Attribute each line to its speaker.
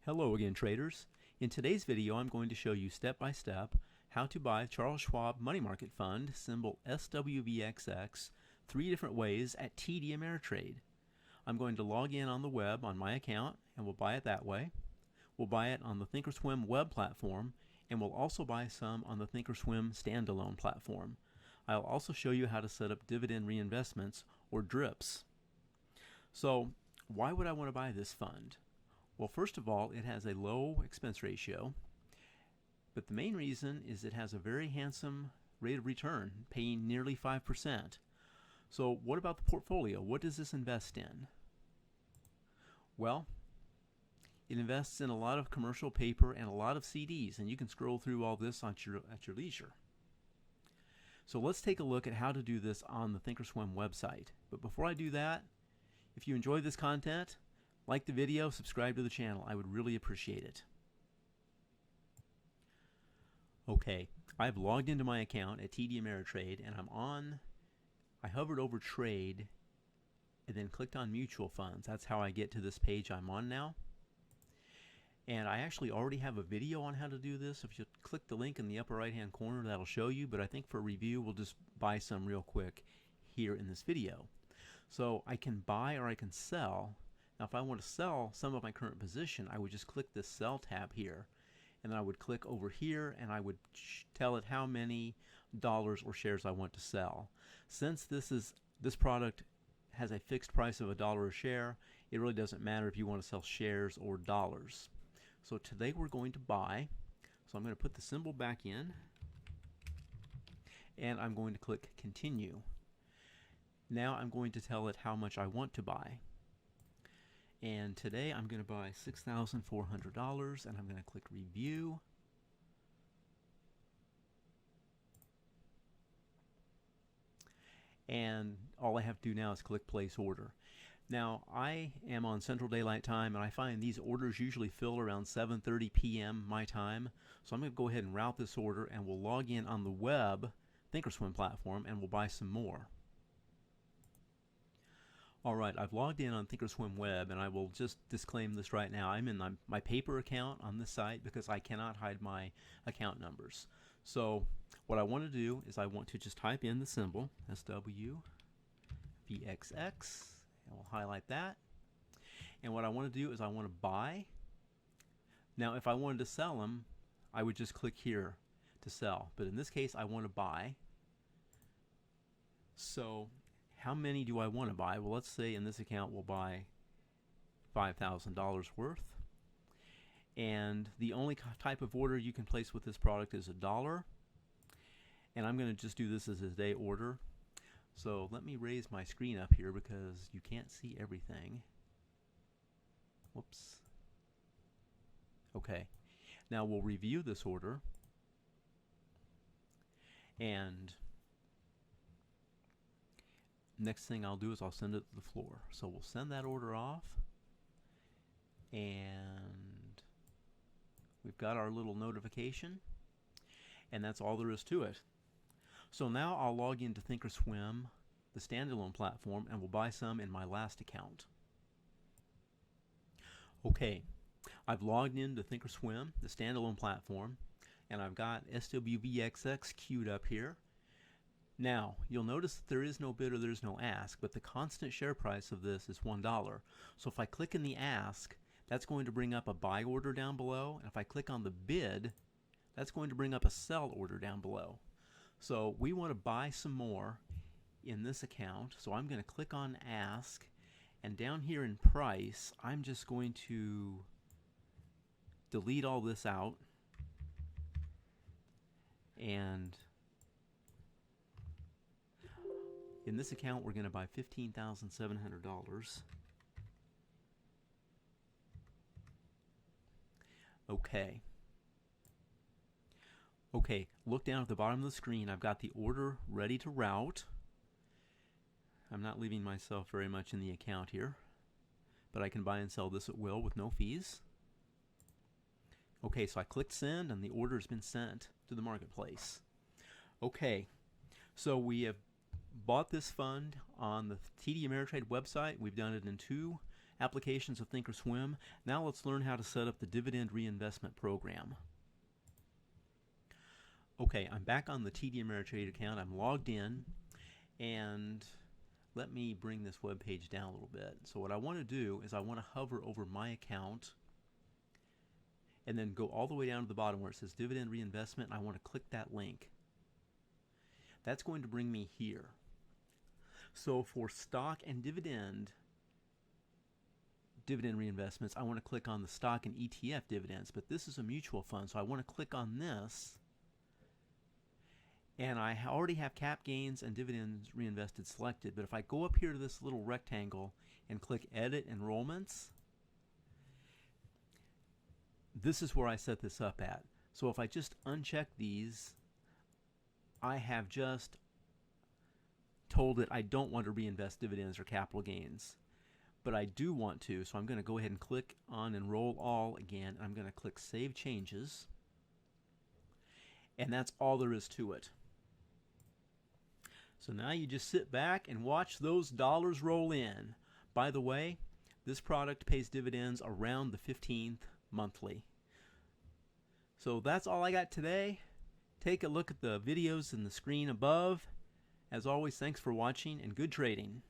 Speaker 1: Hello again, traders. In today's video, I'm going to show you step by step how to buy Charles Schwab Money Market Fund, symbol SWVXX, 3 different ways at TD Ameritrade. I'm going to log in on the web on my account, and we'll buy it that way. We'll buy it on the thinkorswim web platform, and we'll also buy some on the thinkorswim standalone platform. I'll also show you how to set up dividend reinvestments, or DRIPs. So, why would I want to buy this fund? Well, first of all, it has a low expense ratio, but the main reason is it has a very handsome rate of return, paying nearly 5%. So what about the portfolio? What does this invest in? Well, it invests in a lot of commercial paper and a lot of CDs, and you can scroll through all this at your leisure. So let's take a look at how to do this on the thinkorswim website. But before I do that, if you enjoy this content, like the video, subscribe to the channel. I would really appreciate it. Okay, I've logged into my account at TD Ameritrade, and I hovered over trade and then clicked on mutual funds. That's how I get to this page I'm on now. And I actually already have a video on how to do this. If you click the link in the upper right hand corner, that'll show you, but I think for review we'll just buy some real quick here in this video. So I can buy or I can sell. Now if I want to sell some of my current position, I would just click this sell tab here, and then I would click over here and I would tell it how many dollars or shares I want to sell. Since this product has a fixed price of $1 a share, it really doesn't matter if you want to sell shares or dollars. So today we're going to buy. So I'm going to put the symbol back in, and I'm going to click continue. Now I'm going to tell it how much I want to buy. And today I'm going to buy $6,400, and I'm going to click review. And all I have to do now is click place order. Now I am on Central Daylight Time, and I find these orders usually fill around 7:30 p.m. my time. So I'm going to go ahead and route this order, and we'll log in on the web thinkorswim platform, and we'll buy some more. Alright, I've logged in on thinkorswim web, and I will just disclaim this right now. I'm in my paper account on this site because I cannot hide my account numbers. So what I want to do is I want to just type in the symbol SWVXX, and we'll highlight that. And what I want to do is I want to buy. Now if I wanted to sell them, I would just click here to sell, but in this case I want to buy. So how many do I want to buy? Well, let's say in this account we'll buy $5,000 worth. And the only type of order you can place with this product is $1. And I'm going to just do this as a day order. So let me raise my screen up here because you can't see everything. Whoops. Okay. Now we'll review this order. And next thing I'll do is I'll send it to the floor. So we'll send that order off, and we've got our little notification, and that's all there is to it. So now I'll log into thinkorswim, the standalone platform, and we'll buy some in my last account. Okay, I've logged into thinkorswim, the standalone platform, and I've got SWVXX queued up here. Now, you'll notice that there is no bid or there's no ask, but the constant share price of this is $1. So if I click in the ask, that's going to bring up a buy order down below, and if I click on the bid, that's going to bring up a sell order down below. So we want to buy some more in this account, so I'm going to click on ask, and down here in price, I'm just going to delete all this out, and in this account, we're going to buy $15,700. Okay. Okay, look down at the bottom of the screen. I've got the order ready to route. I'm not leaving myself very much in the account here, but I can buy and sell this at will with no fees. Okay, so I clicked send, and the order has been sent to the marketplace. Okay, so we have bought this fund on the TD Ameritrade website. We've done it in 2 applications of thinkorswim. Now let's learn how to set up the dividend reinvestment program. Okay, I'm back on the TD Ameritrade account. I'm logged in, and let me bring this web page down a little bit. So what I want to do is I want to hover over my account and then go all the way down to the bottom where it says dividend reinvestment, and I want to click that link. That's going to bring me here. So for stock and dividend reinvestments, I want to click on the stock and ETF dividends, but this is a mutual fund, so I want to click on this. And I already have cap gains and dividends reinvested selected, but if I go up here to this little rectangle and click Edit Enrollments, this is where I set this up at. So if I just uncheck these, I have just told it I don't want to reinvest dividends or capital gains, but I do want to, so I'm going to go ahead and click on Enroll All again. I'm going to click Save Changes, and that's all there is to it. So now you just sit back and watch those dollars roll in. By the way, this product pays dividends around the 15th monthly. So that's all I got today. Take a look at the videos in the screen above. As always, thanks for watching and good trading.